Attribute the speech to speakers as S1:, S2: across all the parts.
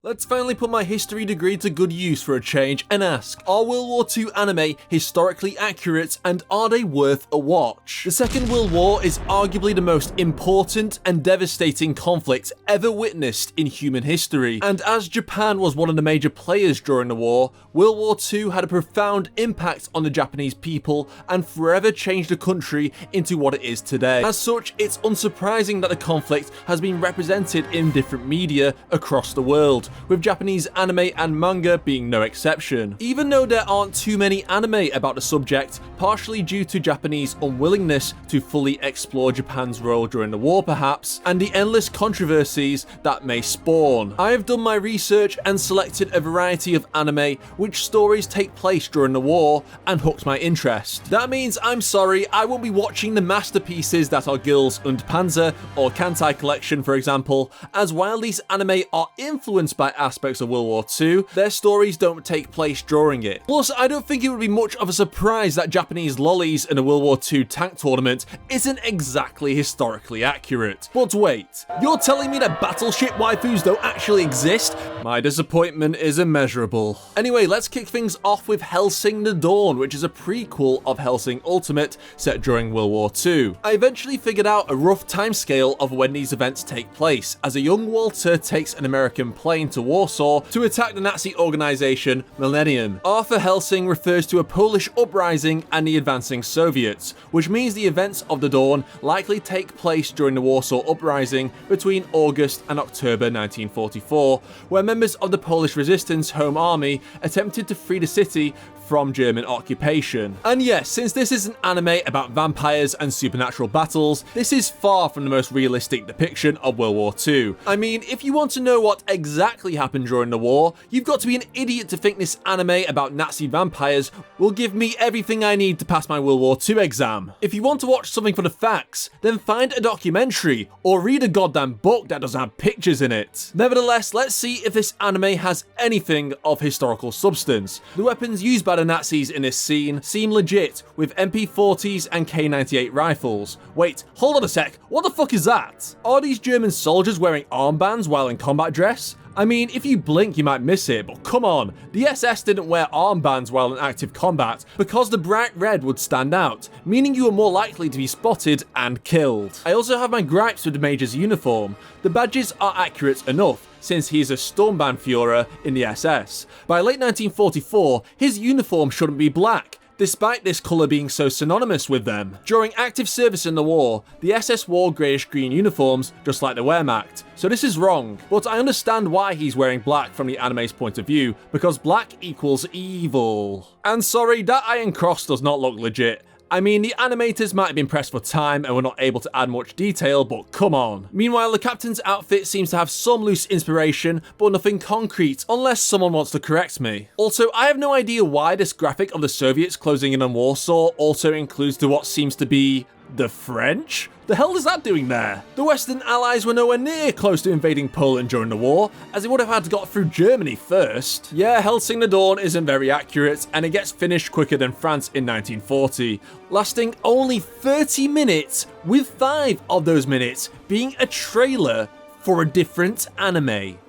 S1: Let's finally put my history degree to good use for a change and ask, are World War II anime historically accurate and are they worth a watch? The Second World War is arguably the most important and devastating conflict ever witnessed in human history, and as Japan was one of the major players during the war, World War II had a profound impact on the Japanese people and forever changed the country into what it is today. As such, it's unsurprising that the conflict has been represented in different media across the world, with Japanese anime and manga being no exception. Even though there aren't too many anime about the subject, partially due to Japanese unwillingness to fully explore Japan's role during the war perhaps, and the endless controversies that may spawn. I have done my research and selected a variety of anime which stories take place during the war and hooked my interest. That means I'm sorry, I won't be watching the masterpieces that are Girls und Panzer or Kantai Collection for example, as while these anime are influenced by aspects of World War II, their stories don't take place during it. Plus, I don't think it would be much of a surprise that Japanese lollies in a World War II tank tournament isn't exactly historically accurate. But wait, you're telling me that battleship waifus don't actually exist? My disappointment is immeasurable. Anyway, let's kick things off with Helsing the Dawn, which is a prequel of Helsing Ultimate set during World War II. I eventually figured out a rough timescale of when these events take place, as a young Walter takes an American plane to Warsaw to attack the Nazi organization Millennium. Arthur Helsing refers to a Polish uprising and the advancing Soviets, which means the events of the Dawn likely take place during the Warsaw Uprising between August and October 1944, where members of the Polish Resistance Home Army attempted to free the city from German occupation. And yes, since this is an anime about vampires and supernatural battles, this is far from the most realistic depiction of World War II. I mean, if you want to know what exactly happened during the war, you've got to be an idiot to think this anime about Nazi vampires will give me everything I need to pass my World War II exam. If you want to watch something for the facts, then find a documentary or read a goddamn book that doesn't have pictures in it. Nevertheless, let's see if this anime has anything of historical substance. The weapons used by the Nazis in this scene seem legit, with MP40s and K98 rifles. Wait, hold on a sec, what the fuck is that? Are these German soldiers wearing armbands while in combat dress? I mean, if you blink you might miss it, but come on, the SS didn't wear armbands while in active combat because the bright red would stand out, meaning you were more likely to be spotted and killed. I also have my gripes with the Mage's uniform. The badges are accurate enough, since he is a Sturmbannführer in the SS. By late 1944, his uniform shouldn't be black, despite this colour being so synonymous with them. During active service in the war, the SS wore greyish-green uniforms, just like the Wehrmacht, so this is wrong. But I understand why he's wearing black from the anime's point of view, because black equals evil. And sorry, that Iron Cross does not look legit. I mean, the animators might have been pressed for time and were not able to add much detail, but come on. Meanwhile, the captain's outfit seems to have some loose inspiration, but nothing concrete, unless someone wants to correct me. Also, I have no idea why this graphic of the Soviets closing in on Warsaw also includes to what seems to be the French? The hell is that doing there? The Western Allies were nowhere near close to invading Poland during the war, as it would have had to got through Germany first. Yeah, Helsing the Dawn isn't very accurate, and it gets finished quicker than France in 1940, lasting only 30 minutes, with 5 of those minutes being a trailer for a different anime.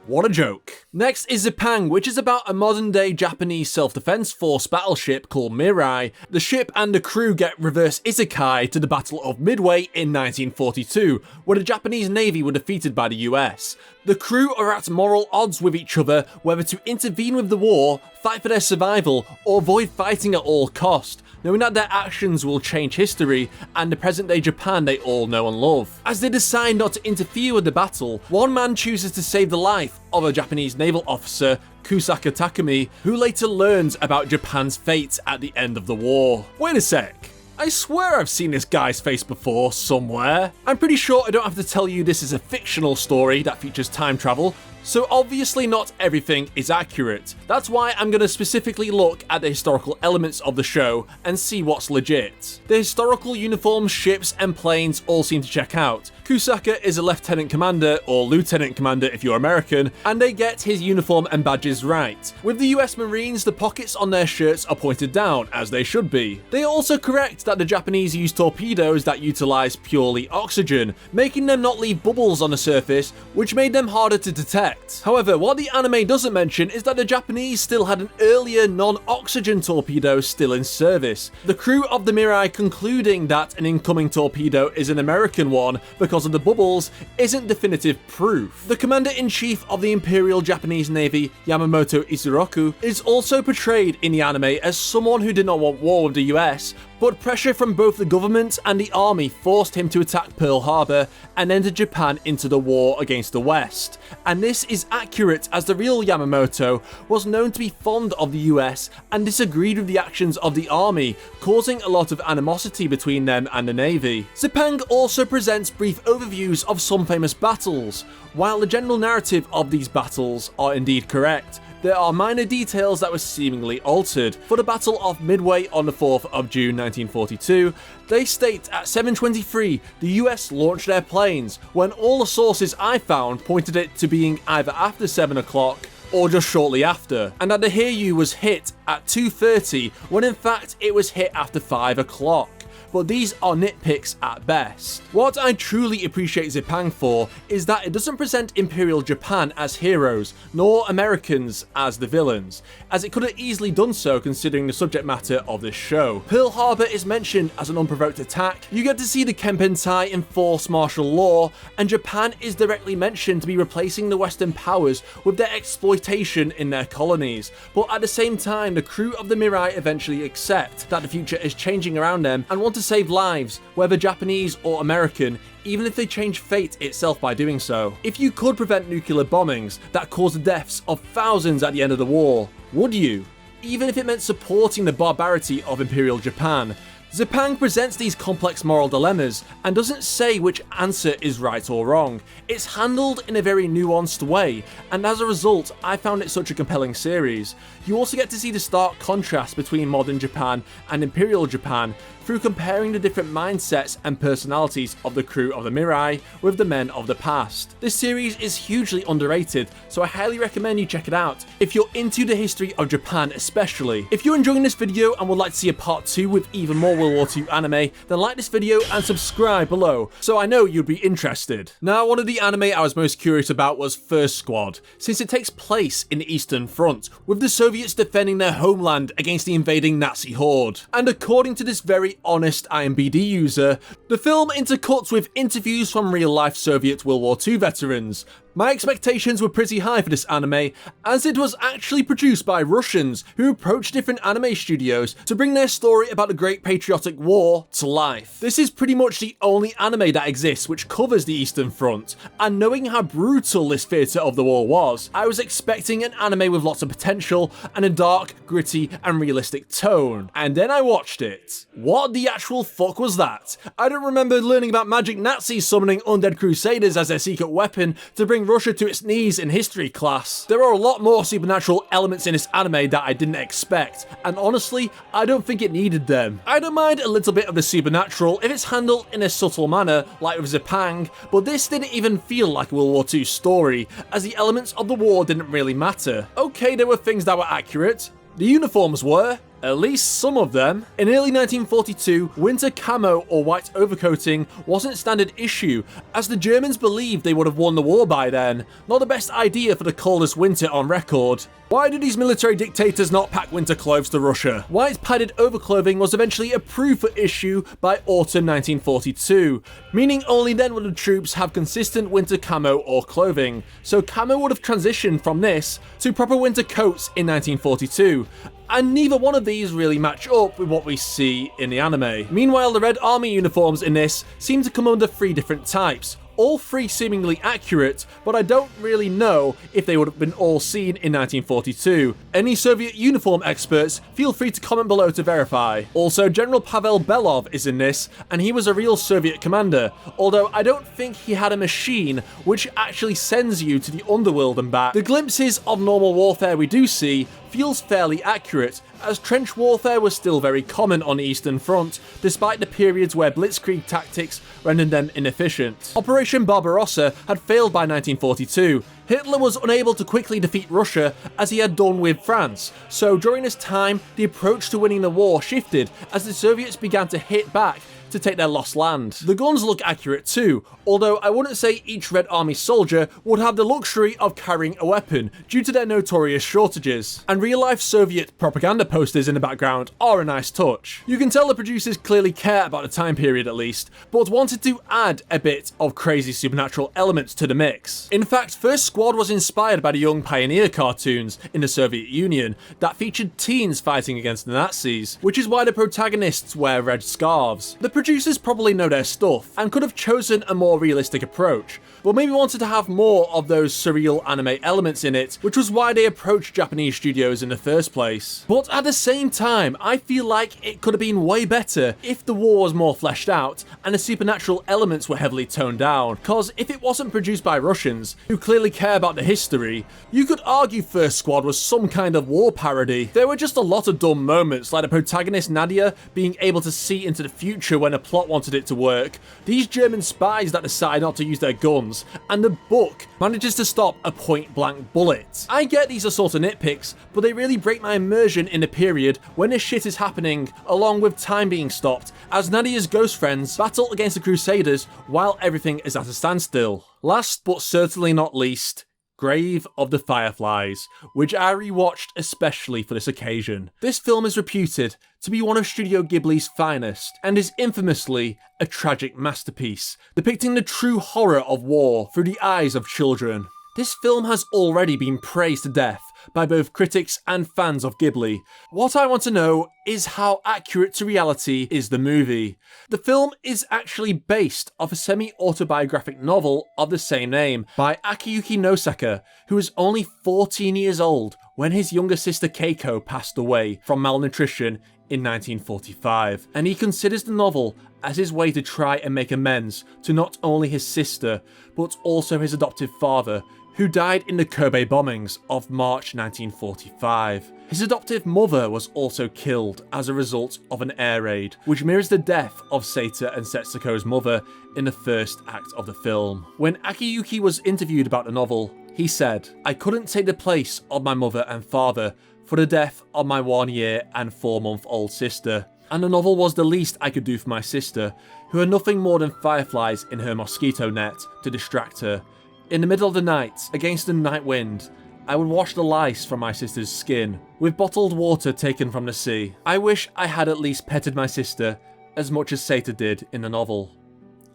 S1: What a joke. Next is Zapang, which is about a modern-day Japanese self-defense force battleship called Mirai. The ship and the crew get reverse isekai to the Battle of Midway in 1942, where the Japanese Navy were defeated by the US. The crew are at moral odds with each other whether to intervene with the war, fight for their survival, or avoid fighting at all cost, knowing that their actions will change history and the present-day Japan they all know and love. As they decide not to interfere with the battle, one man chooses to save the life of a Japanese naval officer, Kusaka Takumi, who later learns about Japan's fate at the end of the war. Wait a sec. I swear I've seen this guy's face before, somewhere. I'm pretty sure I don't have to tell you this is a fictional story that features time travel, so obviously not everything is accurate. That's why I'm going to specifically look at the historical elements of the show and see what's legit. The historical uniforms, ships, and planes all seem to check out. Kusaka is a lieutenant commander, or lieutenant commander if you're American, and they get his uniform and badges right. With the US Marines, the pockets on their shirts are pointed down, as they should be. They are also correct that the Japanese use torpedoes that utilize purely oxygen, making them not leave bubbles on the surface, which made them harder to detect. correct. However, what the anime doesn't mention is that the Japanese still had an earlier non-oxygen torpedo still in service. The crew of the Mirai concluding that an incoming torpedo is an American one because of the bubbles isn't definitive proof. The commander-in-chief of the Imperial Japanese Navy, Yamamoto Izuroku, is also portrayed in the anime as someone who did not want war with the US, but pressure from both the government and the army forced him to attack Pearl Harbor and enter Japan into the war against the West. And this is accurate, as the real Yamamoto was known to be fond of the US and disagreed with the actions of the army, causing a lot of animosity between them and the Navy. Zapang also presents brief overviews of some famous battles. While the general narrative of these battles are indeed correct, there are minor details that were seemingly altered. For the Battle of Midway on the 4th of June 1942, they state at 7:23 the US launched their planes, when all the sources I found pointed it to being either after 7 o'clock or just shortly after, and that the Hiryu was hit at 2:30 when in fact it was hit after 5 o'clock. But these are nitpicks at best. What I truly appreciate Zapang for is that it doesn't present Imperial Japan as heroes, nor Americans as the villains, as it could have easily done so considering the subject matter of this show. Pearl Harbor is mentioned as an unprovoked attack, you get to see the Kempentai enforce martial law, and Japan is directly mentioned to be replacing the Western powers with their exploitation in their colonies. But at the same time, the crew of the Mirai eventually accept that the future is changing around them and want to save lives, whether Japanese or American, even if they change fate itself by doing so. If you could prevent nuclear bombings that caused the deaths of thousands at the end of the war, would you? Even if it meant supporting the barbarity of Imperial Japan. Zapang presents these complex moral dilemmas and doesn't say which answer is right or wrong. It's handled in a very nuanced way, and as a result, I found it such a compelling series. You also get to see the stark contrast between modern Japan and Imperial Japan through comparing the different mindsets and personalities of the crew of the Mirai with the men of the past. This series is hugely underrated, so I highly recommend you check it out if you're into the history of Japan especially. If you're enjoying this video and would like to see a part 2 with even more World War II anime, then like this video and subscribe below so I know you'd be interested. Now, one of the anime I was most curious about was First Squad, since it takes place in the Eastern Front, with the Soviets defending their homeland against the invading Nazi horde. And according to this very honest IMDb user, the film intercuts with interviews from real-life Soviet World War II veterans. My expectations were pretty high for this anime, as it was actually produced by Russians who approached different anime studios to bring their story about the Great Patriotic War to life. This is pretty much the only anime that exists which covers the Eastern Front, and knowing how brutal this theatre of the war was, I was expecting an anime with lots of potential and a dark, gritty and realistic tone. And then I watched it. What the actual fuck was that? I don't remember learning about magic Nazis summoning undead crusaders as their secret weapon to bring Russia to its knees in history class. There are a lot more supernatural elements in this anime that I didn't expect, and honestly, I don't think it needed them. I don't mind a little bit of the supernatural if it's handled in a subtle manner, like with Zapang, but this didn't even feel like a World War II story, as the elements of the war didn't really matter. Okay, there were things that were accurate. The uniforms were, at least some of them. In early 1942, winter camo or white overcoating wasn't standard issue, as the Germans believed they would have won the war by then. Not the best idea for the coldest winter on record. Why do these military dictators not pack winter clothes to Russia? White padded overclothing was eventually approved for issue by autumn 1942, meaning only then would the troops have consistent winter camo or clothing, so camo would have transitioned from this to proper winter coats in 1942. And neither one of these really match up with what we see in the anime. Meanwhile, the Red Army uniforms in this seem to come under 3 different types, all 3 seemingly accurate, but I don't really know if they would have been all seen in 1942. Any Soviet uniform experts, feel free to comment below to verify. Also, General Pavel Belov is in this, and he was a real Soviet commander, although I don't think he had a machine which actually sends you to the underworld and back. The glimpses of normal warfare we do see feels fairly accurate, as trench warfare was still very common on the Eastern Front, despite the periods where blitzkrieg tactics rendered them inefficient. Operation Barbarossa had failed by 1942. Hitler was unable to quickly defeat Russia as he had done with France, so during this time, the approach to winning the war shifted as the Soviets began to hit back, to take their lost land. The guns look accurate too, although I wouldn't say each Red Army soldier would have the luxury of carrying a weapon due to their notorious shortages. And real-life Soviet propaganda posters in the background are a nice touch. You can tell the producers clearly care about the time period at least, but wanted to add a bit of crazy supernatural elements to the mix. In fact, First Squad was inspired by the Young Pioneer cartoons in the Soviet Union that featured teens fighting against the Nazis, which is why the protagonists wear red scarves. The producers probably know their stuff and could have chosen a more realistic approach, but maybe wanted to have more of those surreal anime elements in it, which was why they approached Japanese studios in the first place. But at the same time, I feel like it could have been way better if the war was more fleshed out and the supernatural elements were heavily toned down, cause if it wasn't produced by Russians, who clearly care about the history, you could argue First Squad was some kind of war parody. There were just a lot of dumb moments, like the protagonist Nadia being able to see into the future when a plot wanted it to work, these German spies that decide not to use their guns, and the book manages to stop a point-blank bullet. I get these are sort of nitpicks, but they really break my immersion in the period when this shit is happening, along with time being stopped, as Nadia's ghost friends battle against the Crusaders while everything is at a standstill. Last but certainly not least, Grave of the Fireflies, which I rewatched especially for this occasion. This film is reputed to be one of Studio Ghibli's finest, and is infamously a tragic masterpiece, depicting the true horror of war through the eyes of children. This film has already been praised to death by both critics and fans of Ghibli. What I want to know is how accurate to reality is the movie. The film is actually based off a semi-autobiographic novel of the same name by Akiyuki Nosaka, who was only 14 years old when his younger sister Keiko passed away from malnutrition in 1945, and he considers the novel as his way to try and make amends to not only his sister, but also his adoptive father, who died in the Kobe bombings of March 1945. His adoptive mother was also killed as a result of an air raid, which mirrors the death of Seita and Setsuko's mother in the first act of the film. When Akiyuki was interviewed about the novel, he said, "I couldn't take the place of my mother and father for the death of my 1 year and 4-month-old sister, and the novel was the least I could do for my sister, who had nothing more than fireflies in her mosquito net to distract her. In the middle of the night, against the night wind, I would wash the lice from my sister's skin, with bottled water taken from the sea. I wish I had at least petted my sister as much as Seita did in the novel.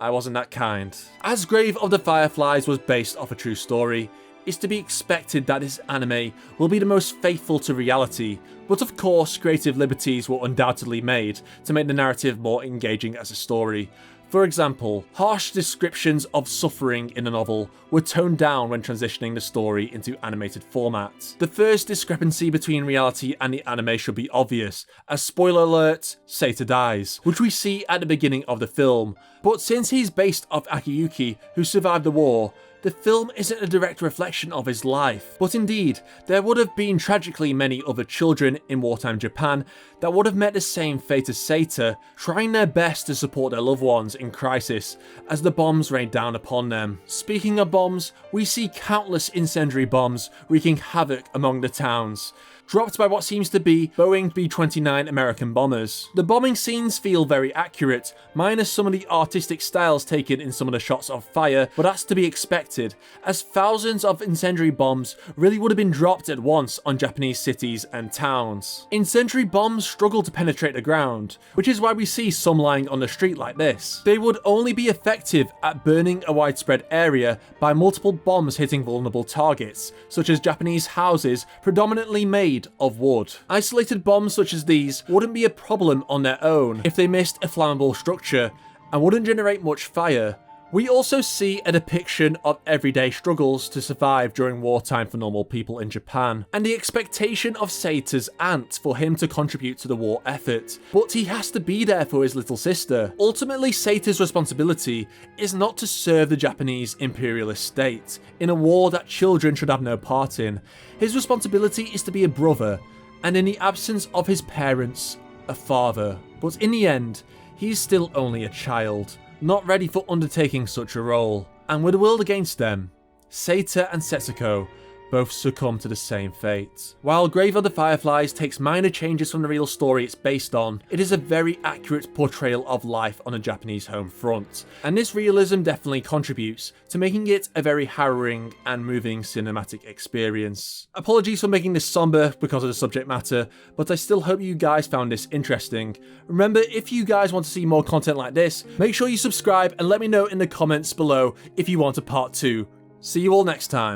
S1: I wasn't that kind." As Grave of the Fireflies was based off a true story, it's to be expected that this anime will be the most faithful to reality, but of course creative liberties were undoubtedly made to make the narrative more engaging as a story. For example, harsh descriptions of suffering in the novel were toned down when transitioning the story into animated formats. The first discrepancy between reality and the anime should be obvious, as spoiler alert, Seita dies, which we see at the beginning of the film, but since he's based off Akiyuki, who survived the war, the film isn't a direct reflection of his life. But indeed, there would have been tragically many other children in wartime Japan that would have met the same fate as Seita, trying their best to support their loved ones in crisis as the bombs rained down upon them. Speaking of bombs, we see countless incendiary bombs wreaking havoc among the towns, dropped by what seems to be Boeing B-29 American bombers. The bombing scenes feel very accurate, minus some of the artistic styles taken in some of the shots of fire, but that's to be expected, as thousands of incendiary bombs really would have been dropped at once on Japanese cities and towns. Incendiary bombs struggle to penetrate the ground, which is why we see some lying on the street like this. They would only be effective at burning a widespread area by multiple bombs hitting vulnerable targets, such as Japanese houses predominantly made of wood. Isolated bombs such as these wouldn't be a problem on their own if they missed a flammable structure and wouldn't generate much fire. We also see a depiction of everyday struggles to survive during wartime for normal people in Japan, and the expectation of Seita's aunt for him to contribute to the war effort, but he has to be there for his little sister. Ultimately, Seita's responsibility is not to serve the Japanese imperialist state in a war that children should have no part in. His responsibility is to be a brother, and in the absence of his parents, a father. But in the end, he is still only a child, not ready for undertaking such a role. And with the world against them, Seita and Setsuko both succumb to the same fate. While Grave of the Fireflies takes minor changes from the real story it's based on, it is a very accurate portrayal of life on a Japanese home front, and this realism definitely contributes to making it a very harrowing and moving cinematic experience. Apologies for making this somber because of the subject matter, but I still hope you guys found this interesting. Remember, if you guys want to see more content like this, make sure you subscribe and let me know in the comments below if you want a part 2. See you all next time.